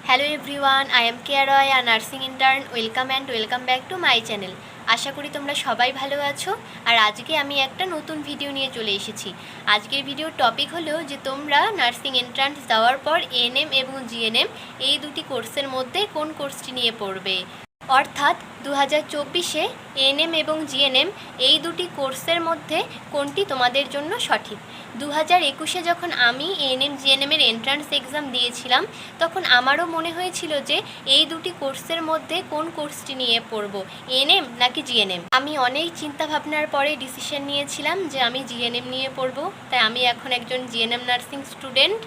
Hello everyone, I am Keya Roy, আর nursing intern. Welcome back to my channel. আশা করি তোমরা সবাই ভালো আছো। আর আজকে আমি একটা নতুন ভিডিও নিয়ে চলে এসেছি। আজকের ভিডিওর টপিক হলো যে তোমরা নার্সিং এন্ট্রান্স দেওয়ার পর এএনএম এবং জিএনএম এই দুটি কোর্সের মধ্যে কোন কোর্সটি নিয়ে পড়বে। অর্থাৎ 2024-এ এএনএম এবং জিএনএম এই দুটি কোর্সের মধ্যে কোনটি তোমাদের জন্য সঠিক। 2021-এ যখন আমি এএনএম জিএনএমের এন্ট্রান্স এক্সাম দিয়েছিলাম, তখন আমারও মনে হয়েছিল যে এই দুটি কোর্সের মধ্যে কোন কোর্সটি নিয়ে পড়ব, এএনএম নাকি জিএনএম। আমি অনেক চিন্তা ভাবনার পরে ডিসিশন নিয়েছিলাম যে আমি জিএনএম নিয়ে পড়ব। তাই আমি এখন একজন জিএনএম নার্সিং স্টুডেন্ট।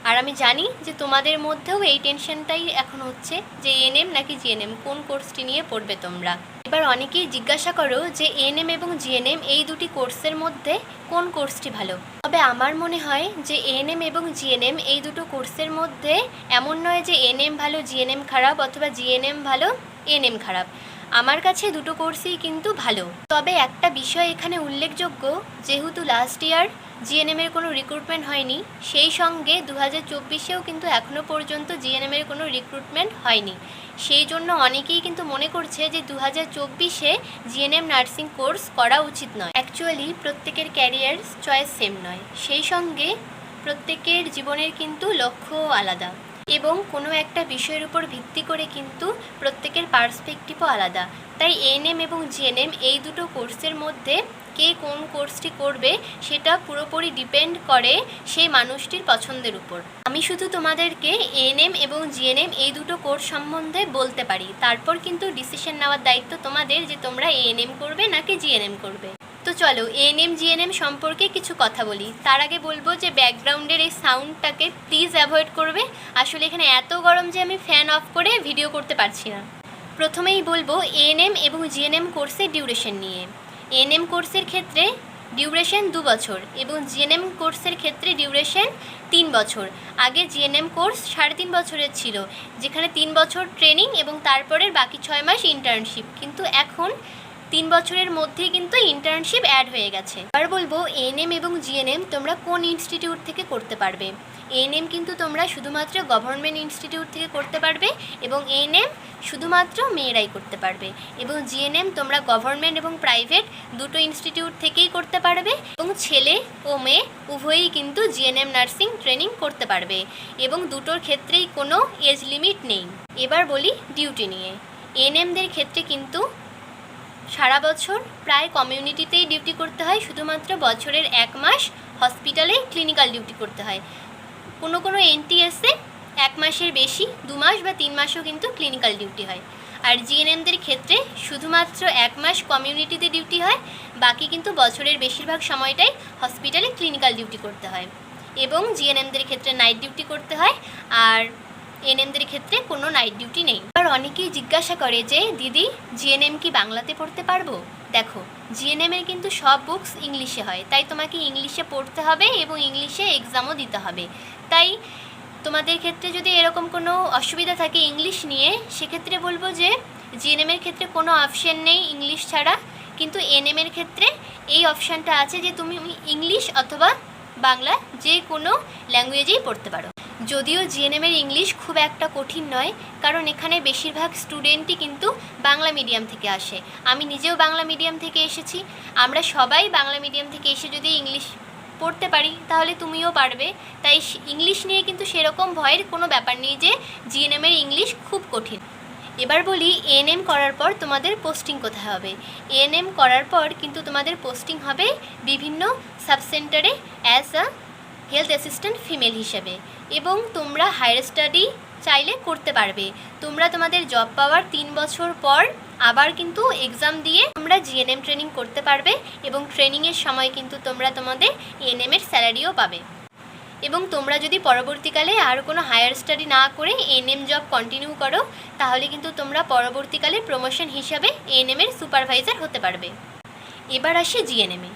আর আমি জানি যে তোমাদের মধ্যেও এই টেনশনটাই এখন হচ্ছে যে এএনএম নাকি জিএনএম কোন কোর্সটি নিয়ে পড়বে তোমরা। এবার অনেকেই জিজ্ঞাসা করো যে এএনএম এবং জিএনএম এই দুটি কোর্সের মধ্যে কোন কোর্সটি ভালো। তবে আমার মনে হয় যে এএনএম এবং জিএনএম এই দুটো কোর্সের মধ্যে এমন নয় যে এএনএম ভালো জিএনএম খারাপ, অথবা জিএনএম ভালো এএনএম খারাপ। আমার কাছে দুটো কোর্সই কিন্তু ভালো। তবে একটা বিষয় এখানে উল্লেখযোগ্য, যেহেতু লাস্ট ইয়ার জিএনএমের কোনো রিক্রুটমেন্ট হয়নি, সেই সঙ্গে 2024-এও কিন্তু এখনও পর্যন্ত জিএনএমের কোনো রিক্রুটমেন্ট হয়নি। সেই জন্য অনেকেই কিন্তু মনে করছে যে 2024-এ জিএনএম নার্সিং কোর্স করা উচিত নয়। অ্যাকচুয়ালি প্রত্যেকের ক্যারিয়ার চয়েস সেম নয়, সেই সঙ্গে প্রত্যেকের জীবনের কিন্তু লক্ষ্যও আলাদা, এবং কোনো একটা বিষয়ের উপর ভিত্তি করে কিন্তু প্রত্যেকের পার্সপেক্টিভও আলাদা। তাই এএনএম এবং জিএনএম এই দুটো কোর্সের মধ্যে কে কোন কোর্সটি করবে সেটা পুরোপুরি ডিপেন্ড করে সেই মানুষটির পছন্দের উপর। আমি শুধু তোমাদেরকে এএনএম এবং জিএনএম এই দুটো কোর্স সম্বন্ধে বলতে পারি, তারপর কিন্তু ডিসিশন নেওয়ার দায়িত্ব তোমাদের যে তোমরা এএনএম করবে নাকি জিএনএম করবে। তো চলো এএনএম জিএনএম সম্পর্কে কিছু কথা বলি। তার আগে বলবো যে ব্যাকগ্রাউন্ডের এই সাউন্ডটাকে প্লিজ অ্যাভয়েড করবে। আসলে এখানে এত গরম যে আমি ফ্যান অফ করে ভিডিও করতে পারছি না। প্রথমেই বলবো এএনএম এবং জিএনএম কোর্সের ডিউরেশন নিয়ে। এএনএম কোর্সের ক্ষেত্রে ডিউরেশন 2 বছর এবং জিএনএম কোর্সের ক্ষেত্রে ডিউরেশন 3 বছর। আগে জিএনএম কোর্স 3.5 বছরের ছিল, যেখানে 3 বছর ট্রেনিং এবং তারপরের বাকি 6 মাস ইন্টার্নশিপ, কিন্তু এখন 3 বছরের মধ্যেই কিন্তু ইন্টার্নশিপ অ্যাড হয়ে গেছে। এবার বলবো এএনএম এবং জিএনএম তোমরা কোন ইনস্টিটিউট থেকে করতে পারবে। এএনএম কিন্তু তোমরা শুধুমাত্র গভর্নমেন্ট ইনস্টিটিউট থেকে করতে পারবে, এবং এএনএম শুধুমাত্র মেয়েরাই করতে পারবে, এবং জিএনএম তোমরা গভর্নমেন্ট এবং প্রাইভেট দুটো ইনস্টিটিউট থেকেই করতে পারবে, এবং ছেলে ও মেয়ে উভয়ই কিন্তু জিএনএম নার্সিং ট্রেনিং করতে পারবে, এবং দুটোর ক্ষেত্রেই কোনো এজ লিমিট নেই। এবার বলি ডিউটি নিয়ে। এএনএমদের ক্ষেত্রে কিন্তু সারা বছর প্রায় কমিউনিটিতেই ডিউটি করতে হয়, শুধুমাত্র বছরের 1 মাস হসপিটালে ক্লিনিক্যাল ডিউটি করতে হয়। কোনো কোনো এনটিএসে 1 মাসের বেশি 2 মাস বা 3 মাসও কিন্তু ক্লিনিক্যাল ডিউটি হয়। আর জিএনএমদের ক্ষেত্রে শুধুমাত্র 1 মাস কমিউনিটিতে ডিউটি হয়, বাকি কিন্তু বছরের বেশিরভাগ সময়টাই হসপিটালে ক্লিনিক্যাল ডিউটি করতে হয়। এবং জিএনএমদের ক্ষেত্রে নাইট ডিউটি করতে হয়, আর এএনএমদের ক্ষেত্রে কোনো নাইট ডিউটি নেই। আর অনেকেই জিজ্ঞাসা করে যে দিদি জিএনএম কি বাংলাতে পড়তে পারবো। দেখো, জিএনএমের কিন্তু সব বুকস ইংলিশে হয়, তাই তোমাকে ইংলিশে পড়তে হবে এবং ইংলিশে এক্সামও দিতে হবে। তাই তোমাদের ক্ষেত্রে যদি এরকম কোনো অসুবিধা থাকে ইংলিশ নিয়ে, সেক্ষেত্রে বলবো যে জিএনএমের ক্ষেত্রে কোনো অপশান নেই ইংলিশ ছাড়া, কিন্তু এএনএমের ক্ষেত্রে এই অপশানটা আছে যে তুমি ইংলিশ অথবা বাংলা যে কোনো ল্যাঙ্গুয়েজেই পড়তে পারো। যদিও জিএনএমের ইংলিশ খুব একটা কঠিন নয়, কারণ এখানে বেশিরভাগ স্টুডেন্টই কিন্তু বাংলা মিডিয়াম থেকে আসে। আমি নিজেও বাংলা মিডিয়াম থেকে এসেছি। আমরা সবাই বাংলা মিডিয়াম থেকে এসে যদি ইংলিশ পড়তে পারি তাহলে তুমিও পারবে। তাই ইংলিশ নিয়ে কিন্তু সেরকম ভয়ের কোনো ব্যাপার নেই যে জিএনএমের ইংলিশ খুব কঠিন। এবার বলি এএনএম করার পর তোমাদের পোস্টিং কোথায় হবে। এএনএম করার পর কিন্তু তোমাদের পোস্টিং হবে বিভিন্ন সাবসেন্টারে as a health assistant female হিসেবে, এবং তোমরা হায়ার স্টাডি চাইলে করতে পারবে। তোমরা তোমাদের জব পাওয়ার 3 বছর পর আবার কিন্তু এক্সাম দিয়ে তোমরা জিএনএম ট্রেনিং করতে পারবে, এবং ট্রেনিংয়ের সময় কিন্তু তোমরা তোমাদের এএনএমের স্যালারিও পাবে। এবং তোমরা যদি পরবর্তীকালে আর কোনো হায়ার স্টাডি না করে এএনএম জব কন্টিনিউ করো, তাহলে কিন্তু তোমরা পরবর্তীকালে প্রমোশন হিসাবে এএনএমের সুপারভাইজার হতে পারবে। এবার আসে জিএনএমে।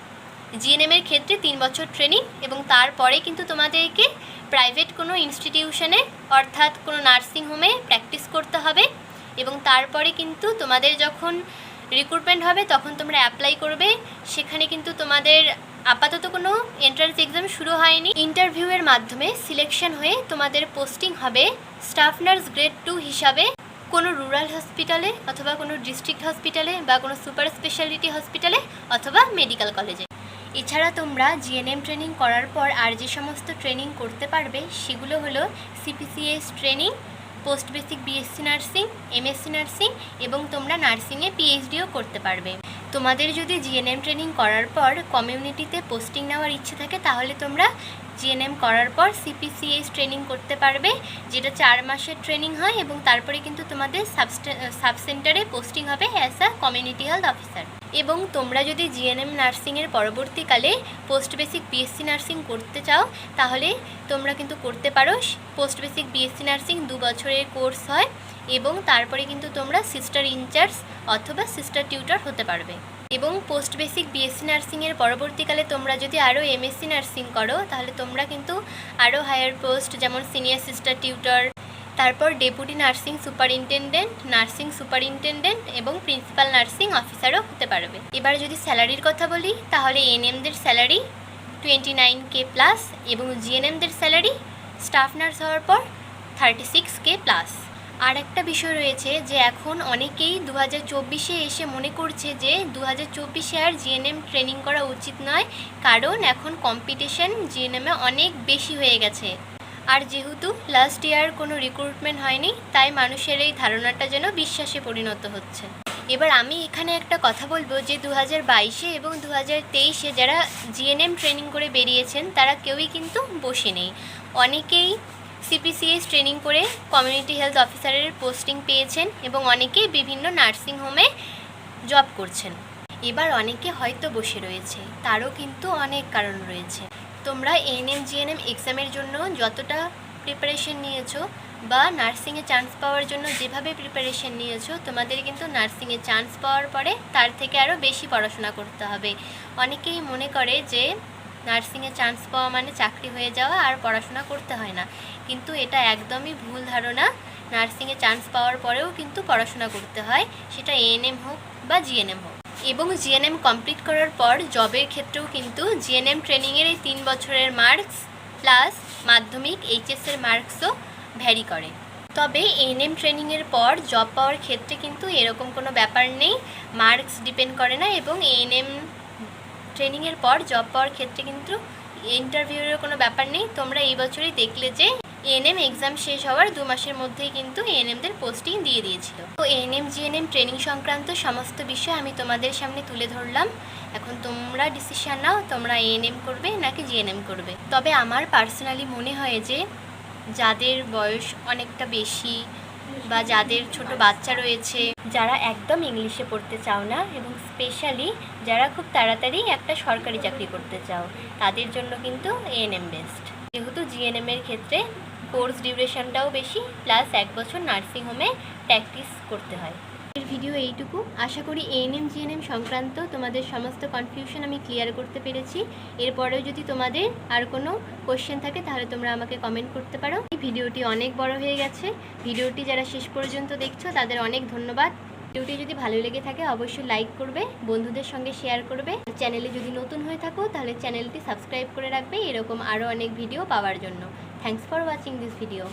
জিএনএমের ক্ষেত্রে 3 বছর ট্রেনিং, এবং তারপরে কিন্তু তোমাদেরকে প্রাইভেট কোনো ইনস্টিটিউশনে অর্থাৎ কোনো নার্সিং হোমে প্র্যাকটিস করতে হবে, এবং তারপরে কিন্তু তোমাদের যখন রিক্রুটমেন্ট হবে তখন তোমরা অ্যাপ্লাই করবে। সেখানে কিন্তু তোমাদের আপাতত কোনো এন্ট্রান্স এক্সাম শুরু হয়নি। ইন্টারভিউয়ের মাধ্যমে সিলেকশন হয়ে তোমাদের পোস্টিং হবে স্টাফ নার্স গ্রেড 2 হিসাবে কোনো রুরাল হসপিটালে অথবা কোনো ডিস্ট্রিক্ট হসপিটালে বা কোনো সুপার স্পেশালিটি হসপিটালে অথবা মেডিকেল কলেজে। এছাড়া তোমরা জিএনএম ট্রেনিং করার পর আর যে সমস্ত ট্রেনিং করতে পারবে সেগুলো হলো CPCS training, post basic BSc nursing, MSc nursing এবং তোমরা নার্সিংয়ে পিএইচডিও করতে পারবে। তোমাদের যদি জিএনএম ট্রেনিং করার পর কমিউনিটিতে পোস্টিং নেওয়ার ইচ্ছে থাকে তাহলে তোমরা জিএনএম করার পর সিপিসিএস ট্রেনিং করতে পারবে, যেটা 4 মাসের ট্রেনিং হয় এবং তারপরে কিন্তু তোমাদের সাব সেন্টারে পোস্টিং হবে as a community health officer. এবং তোমরা যদি জিএনএম নার্সিংয়ের পরবর্তীকালে পোস্ট বেসিক বিএসসি নার্সিং করতে চাও তাহলে তোমরা কিন্তু করতে পারো। পোস্ট বেসিক বিএসসি নার্সিং 2 বছরের কোর্স হয় এবং তারপরে কিন্তু তোমরা সিস্টার ইনচার্জ অথবা সিস্টার টিউটর হতে পারবে। এবং পোস্ট বেসিক বিএসসি নার্সিংয়ের পরবর্তীকালে তোমরা যদি আরও এমএসসি নার্সিং করো তাহলে তোমরা কিন্তু আরও হায়ার পোস্ট যেমন সিনিয়র সিস্টার টিউটর, তারপর deputy nursing superintendent, nursing superintendent এবং প্রিন্সিপাল নার্সিং অফিসারও হতে পারবে। এবার যদি স্যালারির কথা বলি তাহলে এএনএমদের স্যালারি 29K প্লাস এবং জিএনএমদের স্যালারি স্টাফ নার্স হওয়ার পর 36K প্লাস। আর একটা বিষয় রয়েছে যে এখন অনেকেই 2024-এ এসে মনে করছে যে 2024-এ আর জিএনএম ট্রেনিং করা উচিত নয়, কারণ এখন কম্পিটিশন জিএনএমে অনেক বেশি হয়ে গেছে। আর যেহেতু লাস্ট ইয়ার কোনো রিক্রুটমেন্ট হয়নি তাই মানুষের এই ধারণাটা যেন বিশ্বাসে পরিণত হচ্ছে। এবার আমি এখানে একটা কথা বলবো যে 2022-এ এবং 2023-এ যারা জিএনএম ট্রেনিং করে বেরিয়েছেন তারা কেউই কিন্তু বসে নেই। অনেকেই সিপিসিএস ট্রেনিং করে কমিউনিটি হেলথ অফিসারের পোস্টিং পেয়েছেন এবং অনেকেই বিভিন্ন নার্সিং হোমে জব করছেন। এবার অনেকে হয়তো বসে রয়েছে, তারও কিন্তু অনেক কারণ রয়েছে। তোমরা এএনএম জিএনএম এক্সামের জন্য যতটা প্রিপারেশন নিয়েছো বা নার্সিংয়ে চান্স পাওয়ার জন্য যেভাবে প্রিপারেশন নিয়েছো, তোমাদের কিন্তু নার্সিংয়ে চান্স পাওয়ার পরে তার থেকে আরও বেশি পড়াশোনা করতে হবে। অনেকেই মনে করে যে নার্সিংয়ে চান্স পাওয়া মানে চাকরি হয়ে যাওয়া আর পড়াশোনা করতে হয় না, কিন্তু এটা একদমই ভুল ধারণা। নার্সিংয়ে চান্স পাওয়ার পরেও কিন্তু পড়াশোনা করতে হয়, সেটা এএনএম হোক বা জিএনএম হোক। এবং জিএনএম কমপ্লিট করার পর জবের ক্ষেত্রেও কিন্তু জিএনএম ট্রেনিংয়ের এই 3 বছরের মার্কস প্লাস মাধ্যমিক এইচএসের মার্কসও ভ্যারি করে। তবে এএনএম ট্রেনিংয়ের পর জব পাওয়ার ক্ষেত্রে কিন্তু এরকম কোনো ব্যাপার নেই, মার্কস ডিপেন্ড করে না। এবং এএনএম ট্রেনিংয়ের পর জব পাওয়ার ক্ষেত্রে কিন্তু ইন্টারভিউয়ের কোনো ব্যাপার নেই। তোমরা এই বছরই দেখলে যে এএনএম এক্সাম শেষ হওয়ার 2 মাসের মধ্যেই কিন্তু এএনএমদের পোস্টিং দিয়ে দিয়েছিল। তো এএনএম জিএনএম ট্রেনিং সংক্রান্ত সমস্ত বিষয় আমি তোমাদের সামনে তুলে ধরলাম। এখন তোমরা ডিসিশন নাও তোমরা এএনএম করবে নাকি জিএনএম করবে। তবে আমার পার্সোনালি মনে হয় যে যাদের বয়স অনেকটা বেশি বা যাদের ছোট বাচ্চা রয়েছে, যারা একদম ইংলিশে পড়তে চাও না এবং স্পেশালি যারা খুব তাড়াতাড়ি একটা সরকারি চাকরি করতে চাও, তাদের জন্য কিন্তু এএনএম বেস্ট। যেহেতু জিএনএমের ক্ষেত্রে কোর্স ডিউরেশনটাও বেশি প্লাস 1 বছর নার্সিংহোমে প্র্যাকটিস করতে হয়। এর ভিডিও এইটুকু। আশা করি এএনএম জিএনএম সংক্রান্ত তোমাদের সমস্ত কনফিউশন আমি ক্লিয়ার করতে পেরেছি। এরপরেও যদি তোমাদের আর কোনো কোশ্চেন থাকে তাহলে তোমরা আমাকে কমেন্ট করতে পারো। এই ভিডিওটি অনেক বড় হয়ে গেছে, ভিডিওটি যারা শেষ পর্যন্ত দেখছো তাদের অনেক ধন্যবাদ। ভিডিওটি যদি ভালো লেগে থাকে অবশ্যই লাইক করবে, বন্ধুদের সঙ্গে শেয়ার করবে। চ্যানেলে যদি নতুন হয়ে থাকো তাহলে চ্যানেলটি সাবস্ক্রাইব করে রাখবে এরকম আরও অনেক ভিডিও পাওয়ার জন্য। Thanks for watching this video.